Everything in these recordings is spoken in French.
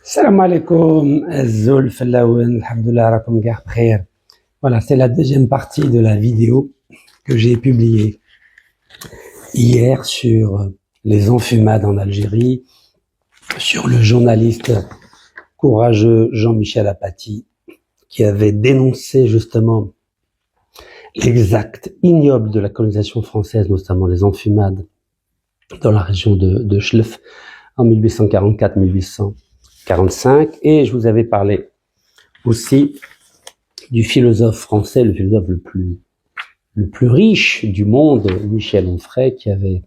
Salam alaikum, Azul Fallaouen, alhamdoulilah, rakom gar bkhair. Voilà, c'est la deuxième partie de la vidéo que j'ai publiée hier sur les enfumades en Algérie, sur le journaliste courageux Jean-Michel Apathy, qui avait dénoncé justement les actes ignobles de la colonisation française, notamment les enfumades dans la région de Chlef en 1844-1845. Et je vous avais parlé aussi du philosophe français, le philosophe le plus riche du monde, Michel Onfray, qui avait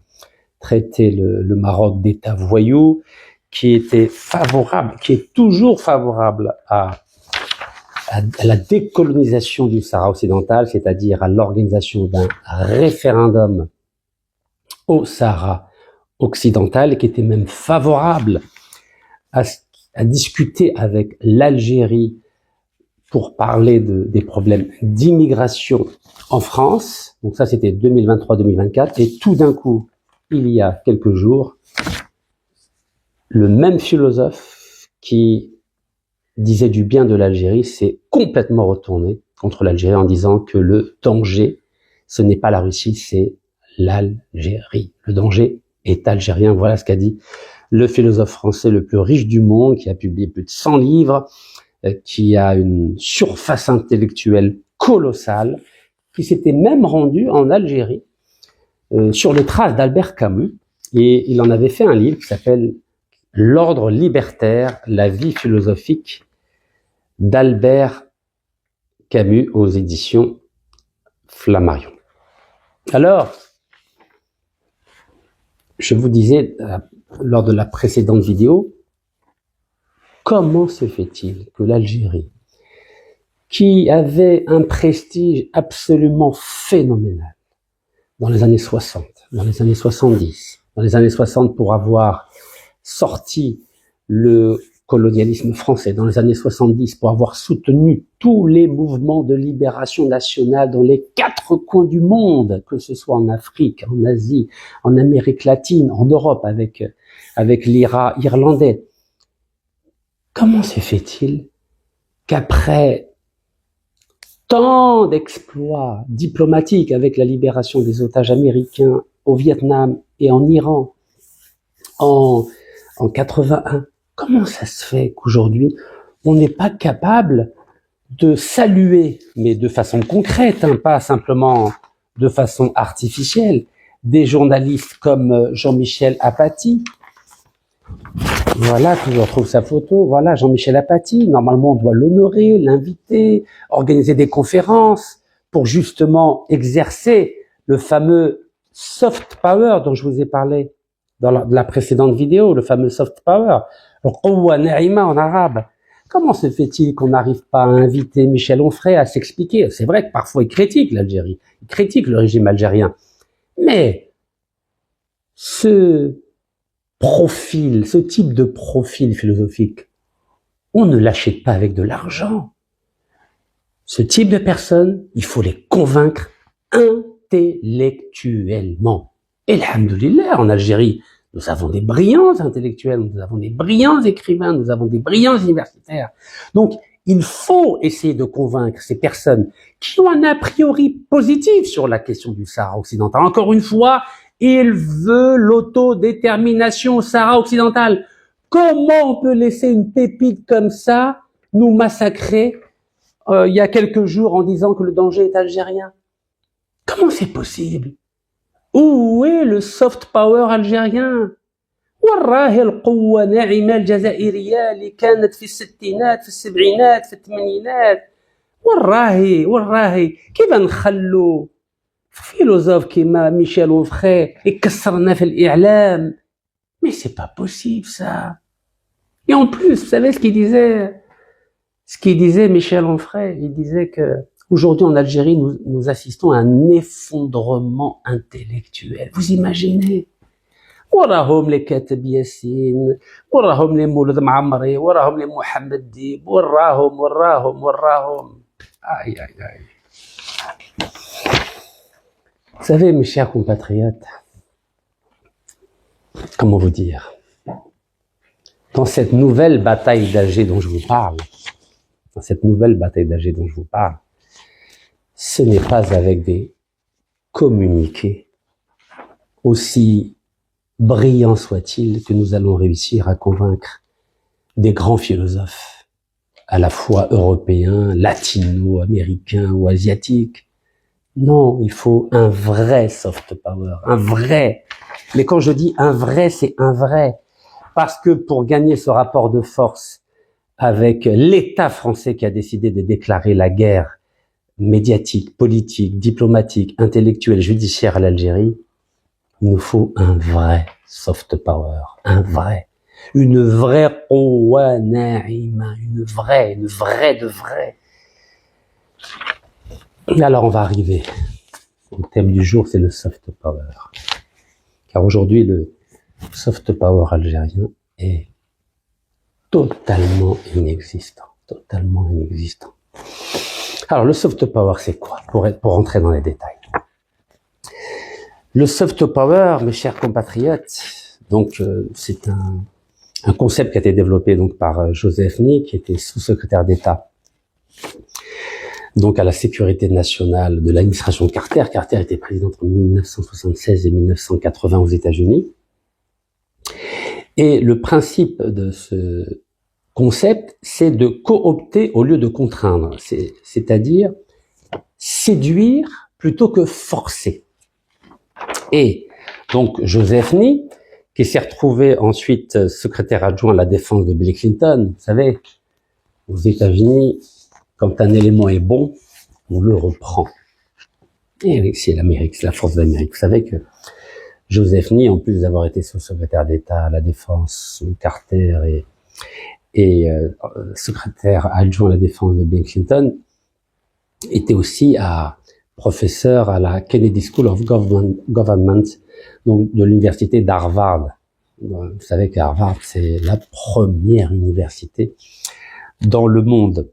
traité le Maroc d'État voyou, qui était favorable, qui est toujours favorable à la décolonisation du Sahara occidental, c'est-à-dire à l'organisation d'un référendum au Sahara occidental, et qui était même favorable à discuter avec l'Algérie pour parler des problèmes d'immigration en France. Donc ça, c'était 2023-2024. Et tout d'un coup, il y a quelques jours, le même philosophe qui disait du bien de l'Algérie s'est complètement retourné contre l'Algérie en disant que le danger, ce n'est pas la Russie, c'est l'Algérie. Le danger est algérien. Voilà ce qu'a dit le philosophe français le plus riche du monde, qui a publié plus de 100 livres, qui a une surface intellectuelle colossale, qui s'était même rendu en Algérie sur les traces d'Albert Camus, et il en avait fait un livre qui s'appelle L'ordre libertaire, la vie philosophique d'Albert Camus aux éditions Flammarion. Alors, je vous disais lors de la précédente vidéo, comment se fait-il que l'Algérie, qui avait un prestige absolument phénoménal dans les années 60, dans les années 70, dans les années 60 pour avoir sorti le colonialisme français, dans les années 70 pour avoir soutenu tous les mouvements de libération nationale dans les 4 coins du monde, que ce soit en Afrique, en Asie, en Amérique latine, en Europe avec l'IRA irlandais. Comment se fait-il qu'après tant d'exploits diplomatiques avec la libération des otages américains au Vietnam et en Iran en 81, comment ça se fait qu'aujourd'hui on n'est pas capable de saluer, mais de façon concrète, pas simplement de façon artificielle, des journalistes comme Jean-Michel Apathy? Voilà, je retrouve sa photo. Voilà, Jean-Michel Apathy. Normalement, on doit l'honorer, l'inviter, organiser des conférences pour justement exercer le fameux soft power dont je vous ai parlé dans la précédente vidéo, le fameux soft power, le quwwa na'ima en arabe. Comment se fait-il qu'on n'arrive pas à inviter Michel Onfray à s'expliquer? C'est vrai que parfois il critique l'Algérie, il critique le régime algérien, mais ce type de profil philosophique, on ne l'achète pas avec de l'argent. Ce type de personnes, il faut les convaincre intellectuellement. Et alhamdoulilah, en Algérie, nous avons des brillants intellectuels, nous avons des brillants écrivains, nous avons des brillants universitaires. Donc, il faut essayer de convaincre ces personnes qui ont un a priori positif sur la question du Sahara occidental. Encore une fois, il veut l'autodétermination au Sahara occidental. Comment on peut laisser une pépite comme ça nous massacrer il y a quelques jours en disant que le danger est algérien? Comment c'est possible? Où est le soft power algérien? والله القوة ناعمة الجزائرية اللي كانت في الستينات في السبعينات في الثمانينات والراهي كيف نخلو philosophe كيما ميشيل أونفراي يكسرنا في الإعلام? Mais c'est pas possible ça. Et en plus, vous savez ce qu'il disait Michel Onfray? Il disait que aujourd'hui en Algérie, nous assistons à un effondrement intellectuel. Vous imaginez? وراهم les كاتب ياسين, وراهم les مولود معمري, وراهم les محمد ديب, وراهم. Aïe, aïe, aïe. Vous savez, mes chers compatriotes, comment vous dire? dans cette nouvelle bataille d'Alger dont je vous parle, ce n'est pas avec des communiqués, aussi brillants soient-ils, que nous allons réussir à convaincre des grands philosophes, à la fois européens, latino-américains ou asiatiques. Non, il faut un vrai soft power, un vrai. Mais quand je dis un vrai, c'est un vrai. Parce que pour gagner ce rapport de force avec l'État français qui a décidé de déclarer la guerre médiatique, politique, diplomatique, intellectuelle, judiciaire à l'Algérie, il nous faut un vrai soft power, un vrai. Une vraie Quwa Naïma, une vraie de vrai. Et alors on va arriver au thème du jour, c'est le soft power. Car aujourd'hui, le soft power algérien est totalement inexistant. Alors le soft power, c'est quoi? Pour rentrer dans les détails. Le soft power, mes chers compatriotes, donc c'est un concept qui a été développé donc par Joseph Nye, qui était sous-secrétaire d'État donc à la sécurité nationale de l'administration Carter. Carter était président entre 1976 et 1980 aux États-Unis. Et le principe de ce concept, c'est de coopter au lieu de contraindre, c'est-à-dire séduire plutôt que forcer. Et donc Joseph Nye, qui s'est retrouvé ensuite secrétaire adjoint à la défense de Bill Clinton, vous savez, aux États-Unis, quand un élément est bon, on le reprend. Et oui, c'est l'Amérique, c'est la force de l'Amérique. Vous savez que Joseph Nye, en plus d'avoir été sous-secrétaire d'État à la défense sous Carter et secrétaire adjoint à la défense de Bill Clinton, était aussi professeur à la Kennedy School of Government, donc de l'université d'Harvard. Vous savez qu'Harvard, c'est la première université dans le monde.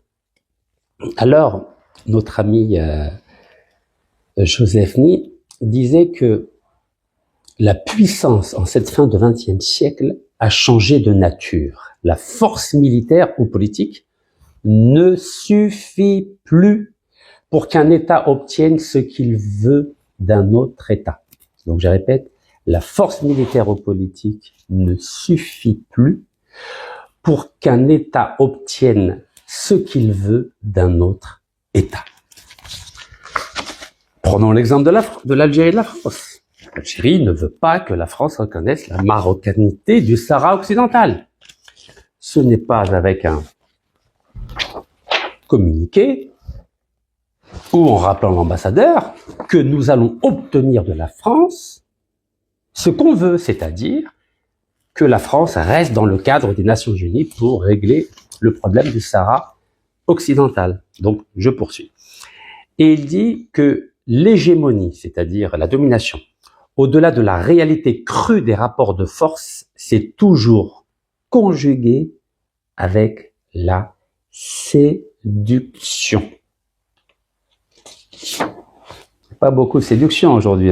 Alors, notre ami Joseph Nye disait que la puissance en cette fin de XXe siècle a changé de nature. La force militaire ou politique ne suffit plus pour qu'un État obtienne ce qu'il veut d'un autre État. Donc je répète, la force militaire ou politique ne suffit plus pour qu'un État obtienne ce qu'il veut d'un autre État. Prenons l'exemple de l'Algérie et de la France. L'Algérie ne veut pas que la France reconnaisse la marocanité du Sahara occidental. Ce n'est pas avec un communiqué ou en rappelant l'ambassadeur que nous allons obtenir de la France ce qu'on veut, c'est-à-dire que la France reste dans le cadre des Nations Unies pour régler le problème du Sahara occidental. Donc, je poursuis. Et il dit que l'hégémonie, c'est-à-dire la domination, au-delà de la réalité crue des rapports de force, c'est toujours conjugué avec la séduction. Pas beaucoup de séduction aujourd'hui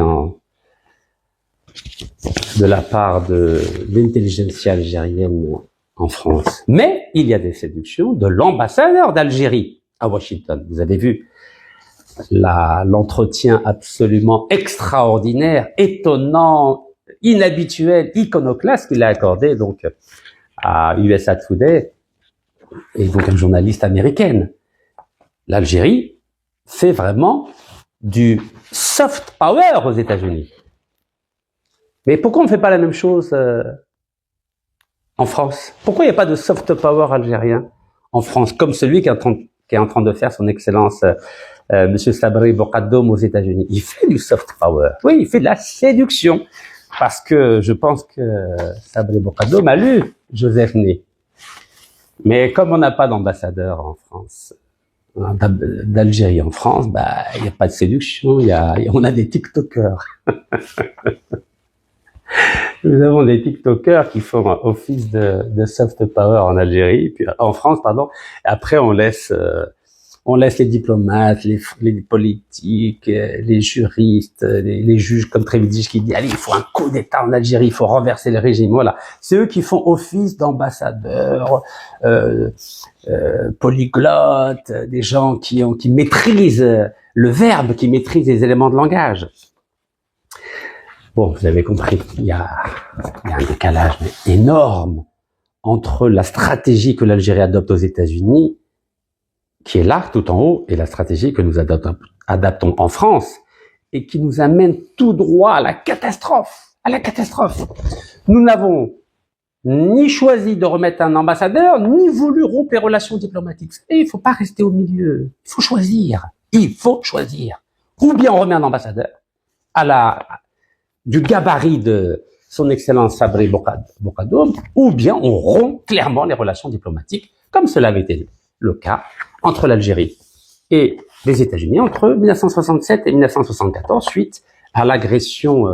de la part de l'intelligentsia algérienne en France. Mais il y a des séductions de l'ambassadeur d'Algérie à Washington. Vous avez vu l'entretien absolument extraordinaire, étonnant, inhabituel, iconoclaste qu'il a accordé donc à USA Today et donc une journaliste américaine. L'Algérie fait vraiment du soft power aux États-Unis. Mais pourquoi on ne fait pas la même chose en France? Pourquoi il n'y a pas de soft power algérien en France, comme celui qui est en train de faire son excellence Monsieur Sabri Bokaddoum aux États-Unis? Il fait du soft power. Oui, il fait de la séduction. Parce que je pense que Sabri Bokaddoum a lu Joseph Nye. Mais comme on n'a pas d'ambassadeur en France, d'Algérie en France, bah, il n'y a pas de séduction, on a des TikTokers. Nous avons des TikTokers qui font office de soft power en Algérie, puis en France, pardon. Et après, on laisse on laisse les diplomates, les politiques, les juristes, les juges comme Trévidic qui dit allez, il faut un coup d'État en Algérie, il faut renverser le régime. Voilà, c'est eux qui font office d'ambassadeurs, polyglottes, des gens qui maîtrisent le verbe, qui maîtrisent les éléments de langage. Bon, vous avez compris, il y a un décalage énorme entre la stratégie que l'Algérie adopte aux États-Unis, qui est là, tout en haut, et la stratégie que nous adaptons en France, et qui nous amène tout droit à la catastrophe. À la catastrophe. Nous n'avons ni choisi de remettre un ambassadeur, ni voulu rompre les relations diplomatiques. Et il ne faut pas rester au milieu. Il faut choisir. Il faut choisir. Ou bien on remet un ambassadeur du gabarit de son Excellence Sabri Bokadoum, ou bien on rompt clairement les relations diplomatiques, comme cela avait été le cas entre l'Algérie et les États-Unis entre 1967 et 1974, suite à l'agression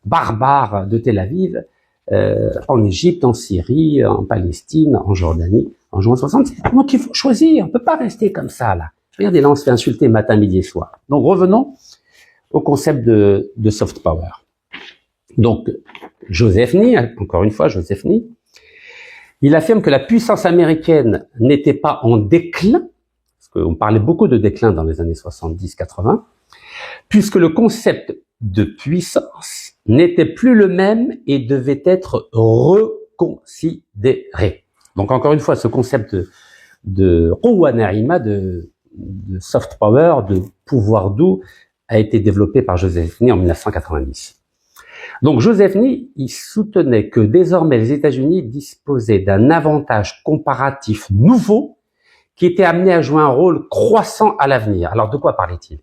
barbare de Tel Aviv en Égypte, en Syrie, en Palestine, en Jordanie, en juin 67. Donc il faut choisir, on ne peut pas rester comme ça là. Regardez, là on se fait insulter matin, midi et soir. Donc revenons au concept de soft power. Donc, Joseph Nye, encore une fois, Joseph Nye, il affirme que la puissance américaine n'était pas en déclin, parce qu'on parlait beaucoup de déclin dans les années 70-80, puisque le concept de puissance n'était plus le même et devait être reconsidéré. Donc, encore une fois, ce concept de Rouwa Naïma, de soft power, de pouvoir doux, a été développé par Joseph Nye en 1990. Donc Joseph Nye, il soutenait que désormais les États-Unis disposaient d'un avantage comparatif nouveau qui était amené à jouer un rôle croissant à l'avenir. Alors de quoi parlait-il?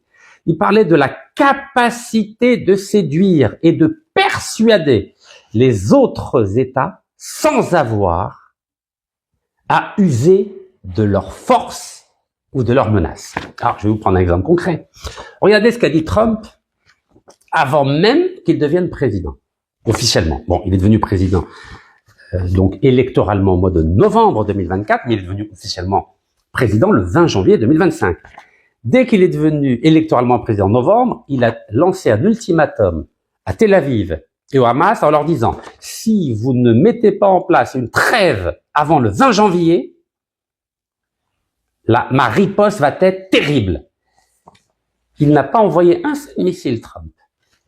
Il parlait de la capacité de séduire et de persuader les autres États sans avoir à user de leur force ou de leur menace. Alors je vais vous prendre un exemple concret. Regardez ce qu'a dit Trump avant même qu'il devienne président, officiellement. Bon, il est devenu président, donc électoralement au mois de novembre 2024, mais il est devenu officiellement président le 20 janvier 2025. Dès qu'il est devenu électoralement président en novembre, il a lancé un ultimatum à Tel Aviv et au Hamas en leur disant « Si vous ne mettez pas en place une trêve avant le 20 janvier, ma riposte va être terrible. » Il n'a pas envoyé un seul missile, Trump.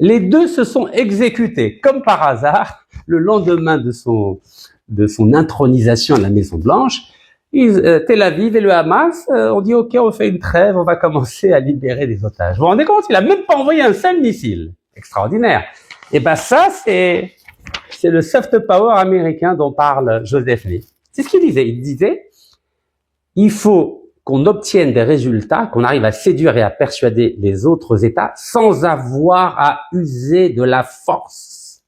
Les deux se sont exécutés, comme par hasard, le lendemain de son intronisation à la Maison-Blanche. Tel Aviv et le Hamas ont dit « Ok, on fait une trêve, on va commencer à libérer des otages. » Vous vous rendez compte? Il a même pas envoyé un seul missile. Extraordinaire. Et ben ça, c'est le soft power américain dont parle Joseph Nye. C'est ce qu'il disait. Il disait « Il faut qu'on obtienne des résultats, qu'on arrive à séduire et à persuader les autres États sans avoir à user de la force. »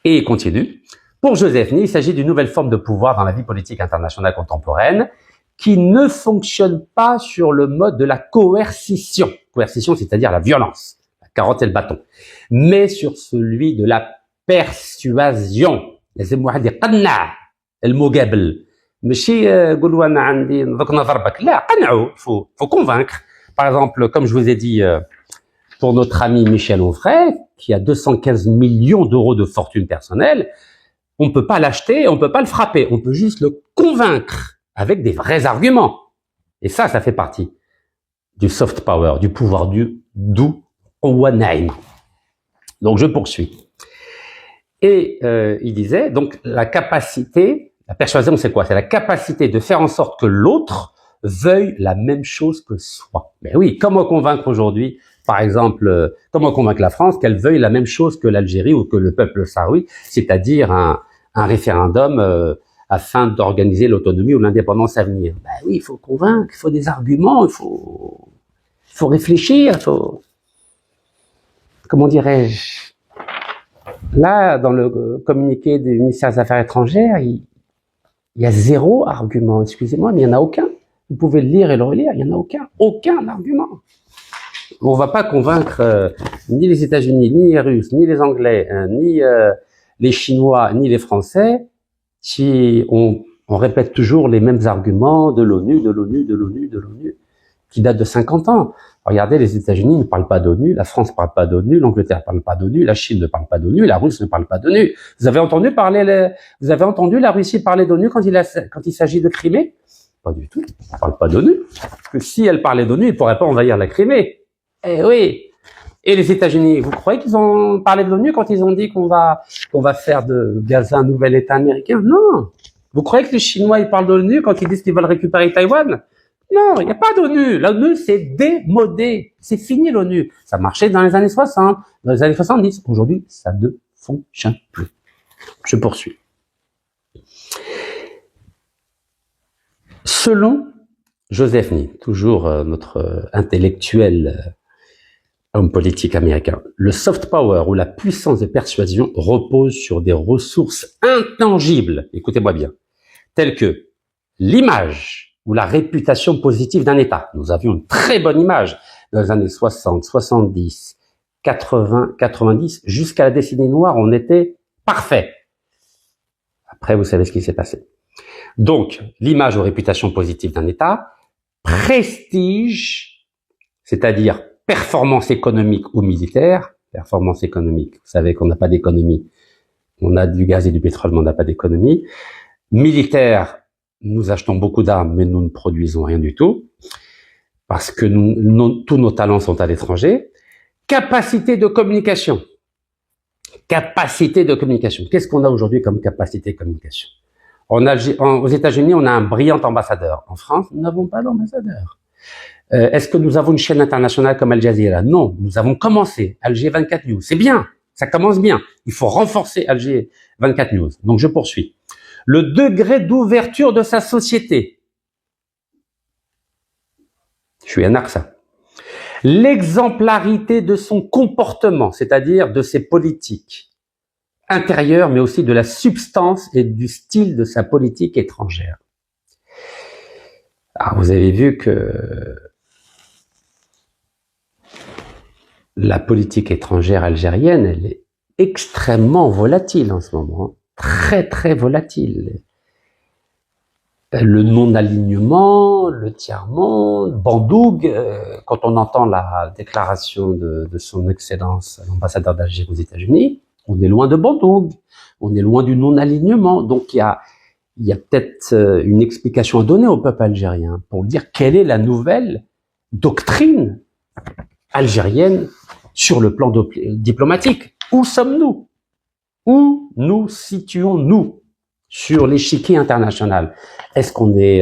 Et il continue. Pour Joseph Nye, il s'agit d'une nouvelle forme de pouvoir dans la vie politique internationale contemporaine qui ne fonctionne pas sur le mode de la coercition. Coercition, c'est-à-dire la violence, la carotte et le bâton, mais sur celui de la persuasion. Faut convaincre. Par exemple, comme je vous ai dit pour notre ami Michel Onfray, qui a 215 millions d'euros de fortune personnelle, on ne peut pas l'acheter, on ne peut pas le frapper, on peut juste le convaincre avec des vrais arguments. Et ça fait partie du soft power, du pouvoir doux au Naïm. Donc je poursuis. Et il disait, donc la persuasion c'est quoi? C'est la capacité de faire en sorte que l'autre veuille la même chose que soi. Mais oui, comment convaincre aujourd'hui, par exemple, comment convaincre la France qu'elle veuille la même chose que l'Algérie ou que le peuple sahraoui, c'est-à-dire un référendum afin d'organiser l'autonomie ou l'indépendance à venir? Ben oui, il faut convaincre, il faut des arguments, il faut réfléchir, il faut... Comment dirais-je? Là, dans le communiqué du ministère des Affaires étrangères, il y a zéro argument. Excusez-moi, mais il n'y en a aucun. Vous pouvez le lire et le relire, il n'y en a aucun argument. On ne va pas convaincre ni les États-Unis, ni les Russes, ni les Anglais, ni les Chinois, ni les Français, qui ont On répète toujours les mêmes arguments de l'ONU, de l'ONU, de l'ONU, de l'ONU, qui datent de 50 ans. Regardez, les États-Unis ne parlent pas d'ONU, la France ne parle pas d'ONU, l'Angleterre ne parle pas d'ONU, la Chine ne parle pas d'ONU, la Russie ne parle pas d'ONU. Vous avez entendu la Russie parler d'ONU quand il s'agit de Crimée? Pas du tout. Elle ne parle pas d'ONU. Parce que si elle parlait d'ONU, ils ne pourraient pas envahir la Crimée. Eh oui. Et les États-Unis, vous croyez qu'ils ont parlé de l'ONU quand ils ont dit qu'on va faire de Gaza un nouvel État américain? Non. Vous croyez que les Chinois, ils parlent de l'ONU quand ils disent qu'ils veulent récupérer Taïwan? Non, il n'y a pas d'ONU. L'ONU, c'est démodé. C'est fini l'ONU. Ça marchait dans les années 60, dans les années 70. Aujourd'hui, ça ne fonctionne plus. Je poursuis. Selon Joseph Nye, toujours notre intellectuel homme politique américain, le soft power ou la puissance de persuasion repose sur des ressources intangibles, écoutez-moi bien, telles que l'image ou la réputation positive d'un État. Nous avions une très bonne image dans les années 60, 70, 80, 90, jusqu'à la décennie noire, on était parfait. Après, vous savez ce qui s'est passé. Donc, l'image ou réputation positive d'un État, prestige, c'est-à-dire performance économique ou militaire, performance économique, vous savez qu'on n'a pas d'économie, on a du gaz et du pétrole, mais on n'a pas d'économie. Militaire, nous achetons beaucoup d'armes, mais nous ne produisons rien du tout, parce que tous nos talents sont à l'étranger. Capacité de communication. Capacité de communication. Qu'est-ce qu'on a aujourd'hui comme capacité de communication? Aux États-Unis, on a un brillant ambassadeur. En France, nous n'avons pas d'ambassadeur. Est-ce que nous avons une chaîne internationale comme Al Jazeera? Non, nous avons commencé Alger 24 News. C'est bien, ça commence bien. Il faut renforcer Alger 24 News. Donc je poursuis. Le degré d'ouverture de sa société. Je suis un AXA. L'exemplarité de son comportement, c'est-à-dire de ses politiques intérieures, mais aussi de la substance et du style de sa politique étrangère. Alors vous avez vu que la politique étrangère algérienne, elle est extrêmement volatile en ce moment, très très volatile. Le non-alignement, le tiers-monde, Bandoug, quand on entend la déclaration de son Excellence l'ambassadeur d'Algérie aux États-Unis, on est loin de Bandoug, on est loin du non-alignement. Donc il y a peut-être une explication à donner au peuple algérien pour dire quelle est la nouvelle doctrine algérienne sur le plan diplomatique. Où sommes-nous? Où nous situons-nous sur l'échiquier international? Est-ce qu'on est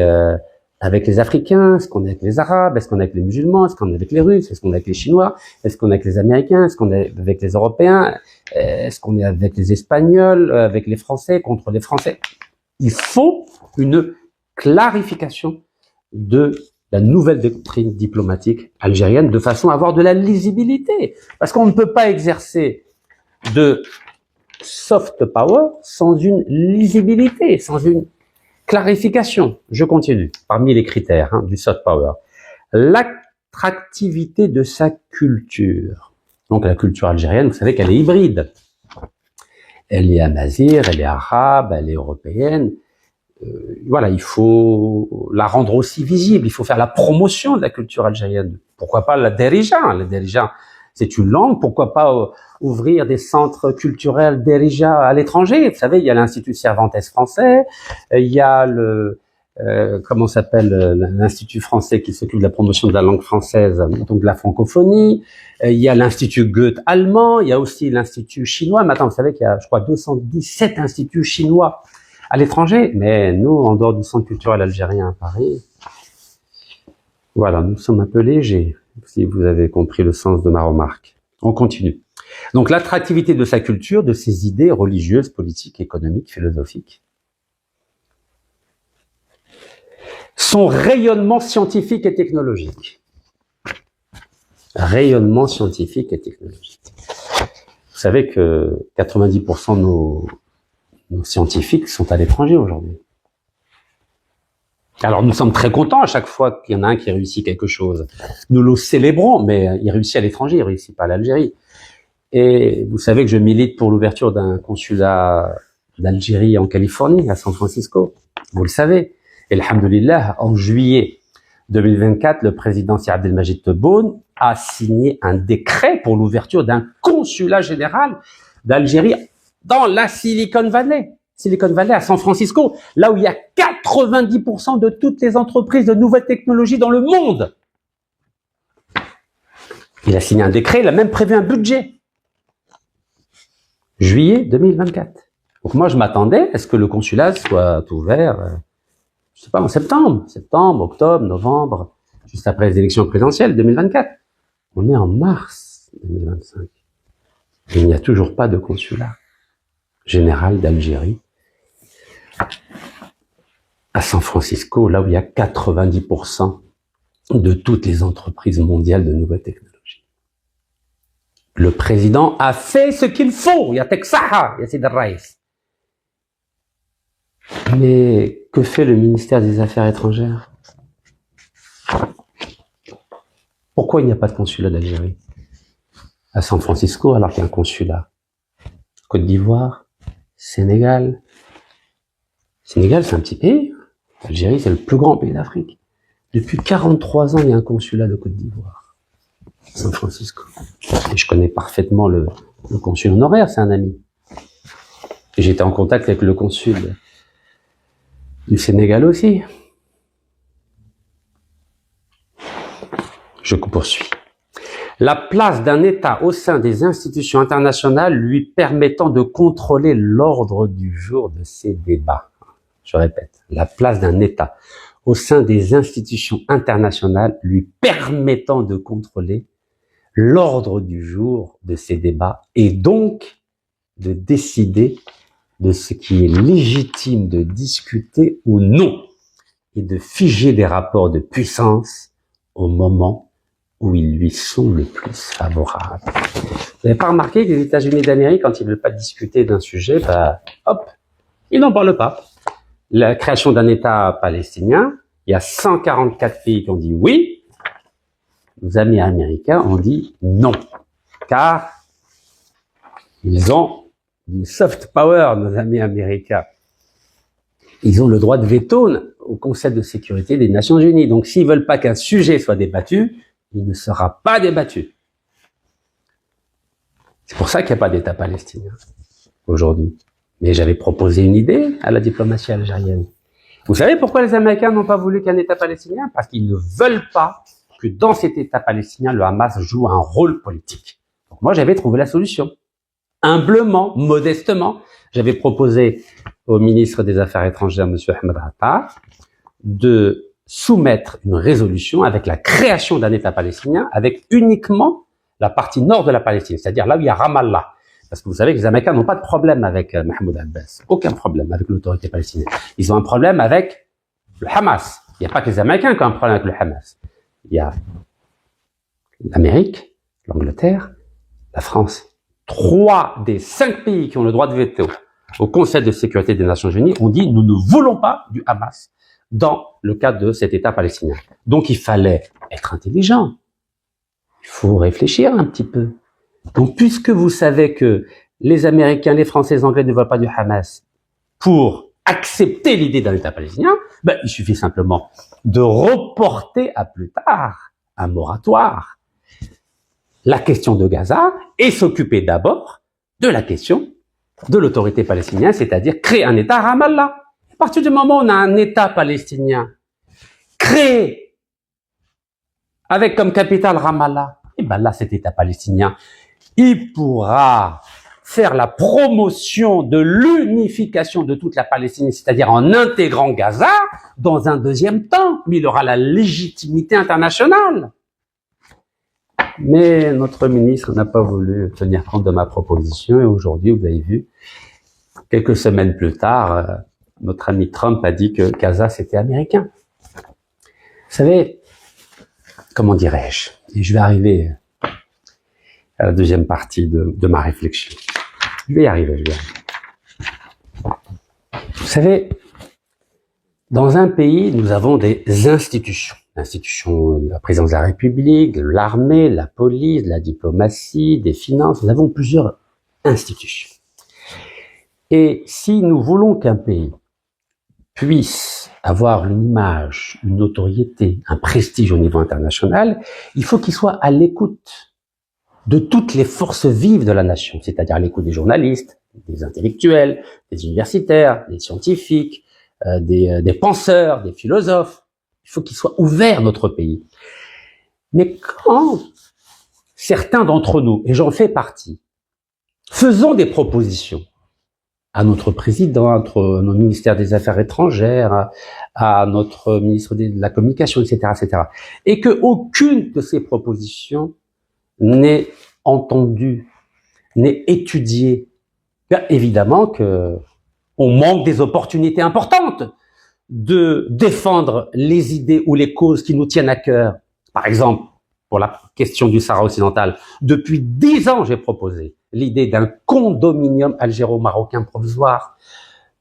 avec les Africains? Est-ce qu'on est avec les Arabes? Est-ce qu'on est avec les musulmans? Est-ce qu'on est avec les Russes? Est-ce qu'on est avec les Chinois? Est-ce qu'on est avec les Américains? Est-ce qu'on est avec les Européens? Est-ce qu'on est avec les Espagnols? Avec les Français? Contre les Français? Il faut une clarification de la nouvelle doctrine diplomatique algérienne de façon à avoir de la lisibilité. Parce qu'on ne peut pas exercer de soft power sans une lisibilité, sans une clarification. Je continue. Parmi les critères du soft power, l'attractivité de sa culture. Donc la culture algérienne, vous savez qu'elle est hybride. Elle est amazigh, elle est arabe, elle est européenne. Voilà, il faut la rendre aussi visible. Il faut faire la promotion de la culture algérienne. Pourquoi pas la Derija? La Derija, c'est une langue. Pourquoi pas ouvrir des centres culturels Derija à l'étranger? Vous savez, il y a l'Institut Cervantes français, il y a comment s'appelle, l'Institut français qui s'occupe de la promotion de la langue française, donc de la francophonie. Il y a l'Institut Goethe allemand, il y a aussi l'Institut chinois. Maintenant, vous savez qu'il y a, je crois, 217 instituts chinois à l'étranger. Mais nous, en dehors du centre culturel algérien à Paris, voilà, nous sommes un peu légers, si vous avez compris le sens de ma remarque. On continue. Donc, l'attractivité de sa culture, de ses idées religieuses, politiques, économiques, philosophiques. Son rayonnement scientifique et technologique. Rayonnement scientifique et technologique. Vous savez que 90% de nos scientifiques sont à l'étranger aujourd'hui. Alors nous sommes très contents à chaque fois qu'il y en a un qui réussit quelque chose. Nous le célébrons, mais il réussit à l'étranger, il réussit pas à l'Algérie. Et vous savez que je milite pour l'ouverture d'un consulat d'Algérie en Californie, à San Francisco. vous le savez. Et alhamdoulilah, en juillet 2024, le président Sir Abdelmajid Tebboune a signé un décret pour l'ouverture d'un consulat général d'Algérie dans la Silicon Valley. Silicon Valley à San Francisco, là où il y a 90% de toutes les entreprises de nouvelles technologies dans le monde. Il a signé un décret, il a même prévu un budget. Juillet 2024. Donc moi, je m'attendais à ce que le consulat soit ouvert, je sais pas, en septembre, octobre, novembre, juste après les élections présidentielles 2024. On est en mars 2025. Et il n'y a toujours pas de consulat général d'Algérie à San Francisco, là où il y a 90% de toutes les entreprises mondiales de nouvelles technologies. Le président a fait ce qu'il faut. Il y a Texaha, il y a Sid Raïs. Mais que fait le ministère des Affaires étrangères? Pourquoi il n'y a pas de consulat d'Algérie à San Francisco alors qu'il y a un consulat? Côte d'Ivoire, Sénégal. Sénégal, c'est un petit pays. L'Algérie, c'est le plus grand pays d'Afrique. Depuis 43 ans, il y a un consulat de Côte d'Ivoire, San Francisco. Et je connais parfaitement le consul honoraire, c'est un ami. Et j'étais en contact avec le consul du Sénégal aussi. Je poursuis. La place d'un État au sein des institutions internationales lui permettant de contrôler l'ordre du jour de ces débats. Je répète, la place d'un État au sein des institutions internationales lui permettant de contrôler l'ordre du jour de ces débats et donc de décider de ce qui est légitime de discuter ou non et de figer des rapports de puissance au moment où ils lui sont le plus favorables. Vous n'avez pas remarqué que les États-Unis d'Amérique, quand ils ne veulent pas discuter d'un sujet, hop, ils n'en parlent pas. La création d'un État palestinien, il y a 144 pays qui ont dit oui, nos amis américains ont dit non, car ils ont du soft power, nos amis américains. Ils ont le droit de veto au Conseil de sécurité des Nations Unies. Donc s'ils veulent pas qu'un sujet soit débattu, il ne sera pas débattu. C'est pour ça qu'il n'y a pas d'État palestinien aujourd'hui. Mais j'avais proposé une idée à la diplomatie algérienne. Vous savez pourquoi les Américains n'ont pas voulu qu'un État palestinien? Parce qu'ils ne veulent pas que dans cet État palestinien, le Hamas joue un rôle politique. Donc moi, j'avais trouvé la solution. Humblement, modestement, j'avais proposé au ministre des Affaires étrangères, M. Ahmed Attar, de soumettre une résolution avec la création d'un État palestinien, avec uniquement la partie nord de la Palestine, c'est-à-dire là où il y a Ramallah. Parce que vous savez que les Américains n'ont pas de problème avec Mahmoud Abbas, aucun problème avec l'autorité palestinienne. Ils ont un problème avec le Hamas. Il n'y a pas que les Américains qui ont un problème avec le Hamas. Il y a l'Amérique, l'Angleterre, la France. 3 des 5 pays qui ont le droit de veto au Conseil de sécurité des Nations Unies ont dit « nous ne voulons pas du Hamas dans le cadre de cet État palestinien ». Donc il fallait être intelligent. Il faut réfléchir un petit peu. Donc puisque vous savez que les Américains, les Français, les Anglais ne veulent pas du Hamas pour accepter l'idée d'un État palestinien, il suffit simplement de reporter à plus tard un moratoire la question de Gaza et s'occuper d'abord de la question de l'autorité palestinienne, c'est-à-dire créer un État à Ramallah. À partir du moment où on a un État palestinien créé avec comme capitale Ramallah, et là, cet État palestinien, il pourra faire la promotion de l'unification de toute la Palestine, c'est-à-dire en intégrant Gaza dans un deuxième temps, mais il aura la légitimité internationale. Mais notre ministre n'a pas voulu tenir compte de ma proposition et aujourd'hui, vous avez vu, quelques semaines plus tard, notre ami Trump a dit que Gaza c'était américain. Vous savez, comment dirais-je, et je vais arriver à la deuxième partie de ma réflexion. Je vais y arriver. Vous savez, dans un pays, nous avons des institutions. L'institution de la présidence de la République, de l'armée, la police, la diplomatie, des finances. Nous avons plusieurs institutions. Et si nous voulons qu'un pays puisse avoir une image, une notoriété, un prestige au niveau international, il faut qu'il soit à l'écoute de toutes les forces vives de la nation, c'est-à-dire à l'écoute des journalistes, des intellectuels, des universitaires, des scientifiques, des penseurs, des philosophes. Il faut qu'il soit ouvert, notre pays. Mais quand certains d'entre nous, et j'en fais partie, faisons des propositions à notre président, à notre ministère des Affaires étrangères, à notre ministre de la Communication, etc., etc., et que aucune de ces propositions n'est entendue, n'est étudiée, bien évidemment que on manque des opportunités importantes de défendre les idées ou les causes qui nous tiennent à cœur. Par exemple, pour la question du Sahara occidental, depuis 10 ans, j'ai proposé l'idée d'un condominium algéro-marocain provisoire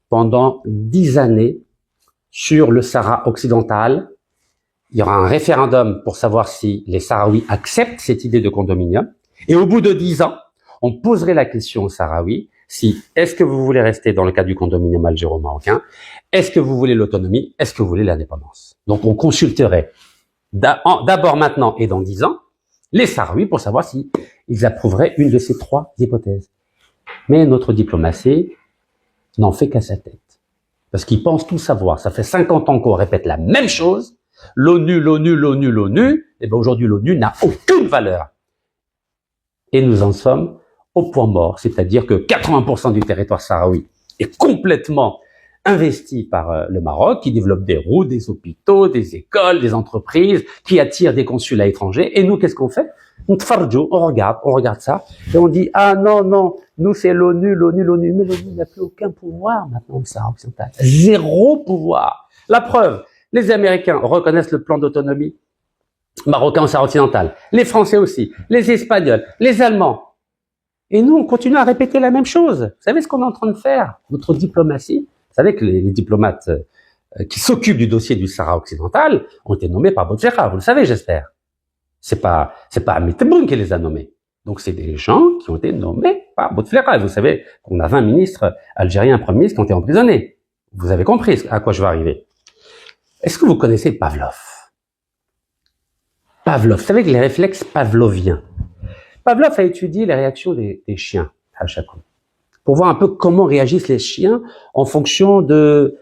pendant 10 années sur le Sahara occidental. Il y aura un référendum pour savoir si les Sahraouis acceptent cette idée de condominium. Et au bout de 10 ans, on poserait la question aux Sahraouis si est-ce que vous voulez rester dans le cadre du condominium algéro-marocain, est-ce que vous voulez l'autonomie, est-ce que vous voulez l'indépendance. Donc on consulterait d'abord maintenant et dans 10 ans les Sahraouis pour savoir si ils approuveraient une de ces 3 hypothèses. Mais notre diplomatie n'en fait qu'à sa tête. Parce qu'ils pensent tout savoir. Ça fait 50 ans qu'on répète la même chose. L'ONU, l'ONU, l'ONU, l'ONU. Et bien aujourd'hui, l'ONU n'a aucune valeur. Et nous en sommes au point mort. C'est-à-dire que 80% du territoire sahraoui est complètement investi par le Maroc, qui développe des routes, des hôpitaux, des écoles, des entreprises, qui attire des consulats étrangers. Et nous, qu'est-ce qu'on fait? On regarde ça, et on dit, ah non, non, nous c'est l'ONU, l'ONU, l'ONU. Mais l'ONU n'a plus aucun pouvoir maintenant au Sahara occidental. 0 pouvoir. La preuve, les Américains reconnaissent le plan d'autonomie marocain au Sahara occidental. Les Français aussi, les Espagnols, les Allemands. Et nous, on continue à répéter la même chose. Vous savez ce qu'on est en train de faire? Notre diplomatie. Vous savez que les diplomates qui s'occupent du dossier du Sahara occidental ont été nommés par Bouteflika, vous le savez, j'espère. C'est pas Hamid Tebboune qui les a nommés. Donc c'est des gens qui ont été nommés par Bouteflika. Et vous savez qu'on a 20 ministres algériens, premiers ministres qui ont été emprisonnés. Vous avez compris à quoi je vais arriver. Est-ce que vous connaissez Pavlov? Pavlov, vous savez que les réflexes pavloviens. Pavlov a étudié les réactions des chiens à chaque fois, pour voir un peu comment réagissent les chiens en fonction de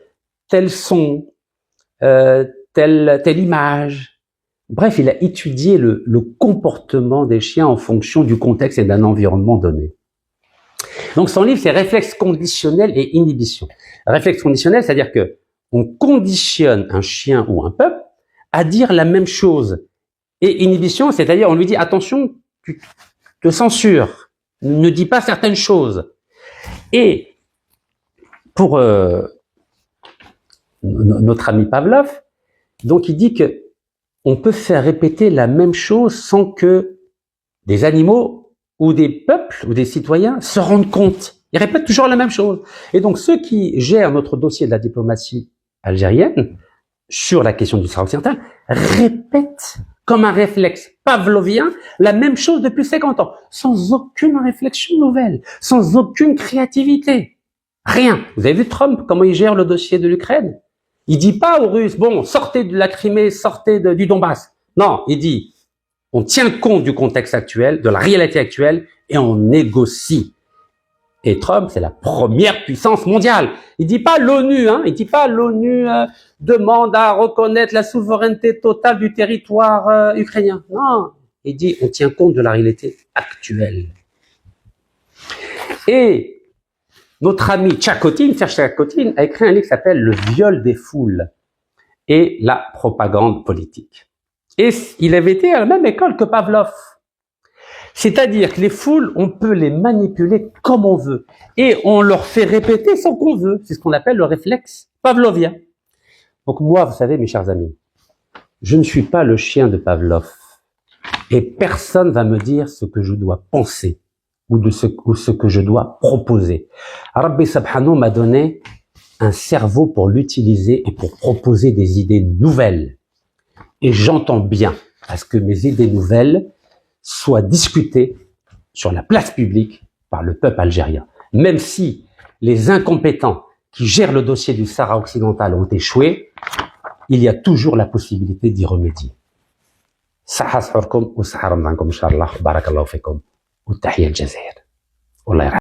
tel son, telle image. Bref, il a étudié le comportement des chiens en fonction du contexte et d'un environnement donné. Donc son livre, c'est Réflexe conditionnel et inhibition. Réflexe conditionnel, c'est-à-dire que on conditionne un chien ou un peuple à dire la même chose. Et inhibition, c'est-à-dire on lui dit attention, tu te censures, ne dis pas certaines choses. Et pour notre ami Pavlov, donc il dit que on peut faire répéter la même chose sans que des animaux ou des peuples ou des citoyens se rendent compte. Ils répètent toujours la même chose. Et donc ceux qui gèrent notre dossier de la diplomatie algérienne sur la question du Sahara occidental répètent comme un réflexe pavlovien la même chose depuis 50 ans, sans aucune réflexion nouvelle, sans aucune créativité. Rien. Vous avez vu Trump, comment il gère le dossier de l'Ukraine? Il dit pas aux Russes, bon, sortez de la Crimée, sortez du Donbass. Non, il dit, on tient compte du contexte actuel, de la réalité actuelle, et on négocie. Et Trump, c'est la première puissance mondiale. Il dit pas l'ONU, il dit pas l'ONU demande à reconnaître la souveraineté totale du territoire ukrainien. Non, il dit, on tient compte de la réalité actuelle. Et notre ami Serge Tchakotine, a écrit un livre qui s'appelle Le viol des foules et la propagande politique. Et il avait été à la même école que Pavlov. C'est-à-dire que les foules, on peut les manipuler comme on veut. Et on leur fait répéter ce qu'on veut. C'est ce qu'on appelle le réflexe pavlovien. Donc moi, vous savez, mes chers amis, je ne suis pas le chien de Pavlov. Et personne va me dire ce que je dois penser ou ce que je dois proposer. Rabbi Subhanahu m'a donné un cerveau pour l'utiliser et pour proposer des idées nouvelles. Et j'entends bien à ce que mes idées nouvelles soient discutées sur la place publique par le peuple algérien. Même si les incompétents qui gèrent le dossier du Sahara occidental ont échoué, il y a toujours la possibilité d'y remédier. صحة سحوركم وصحة رمضانكم إن شاء الله. بارك الله فيكم والتحية الجزائر. والله يرحمكم.